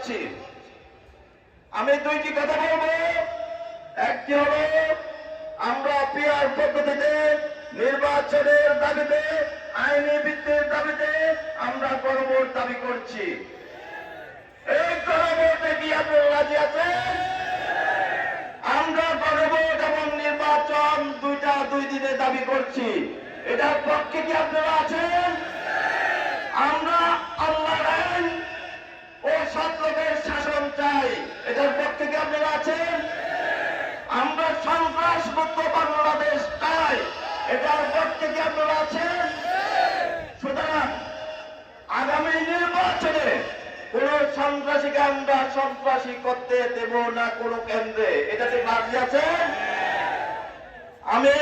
পাচ্ছি। আমি দুইটি কথা বলবো। একটি হলো, আমরা পিআর পদ্ধতিতে নির্বাচনের দাবিতে, আইনি ভিত্তির দাবিতে আমরা গণভোট দাবি করছি। এই গণভোটে কি আপনারা রাজি আছেন? আমরা গণভোট এবং নির্বাচন দুইটা দুই দিনে দাবি করছি। এটার পক্ষে কি আপনারা আছেন? আমরা আল্লাহর আইন ও সৎ লোকের শাসন চাই। এটার পক্ষে কি আপনারা আছেন? আমরা সন্ত্রাস মুক্ত বাংলাদেশ চাই। এটার পক্ষে কি আপনারা আছেন? সুতরাং আগামী নির্বাচনে কোন সন্ত্রাসীকে আমরা সন্ত্রাসী করতে দেব না কোন কেন্দ্রে। এটাতে রাজি আছেন? আমি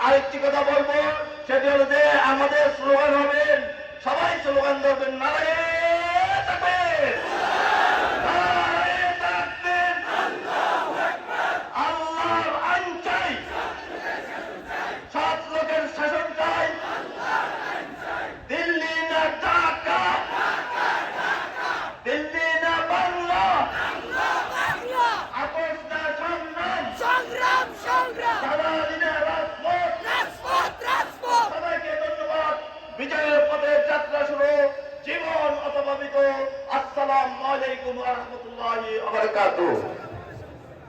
আরেকটি কথা বলবো, সেটি হলো যে আমাদের স্লোগান হবে, সবাই স্লোগান ধরবেন, নারায়ণ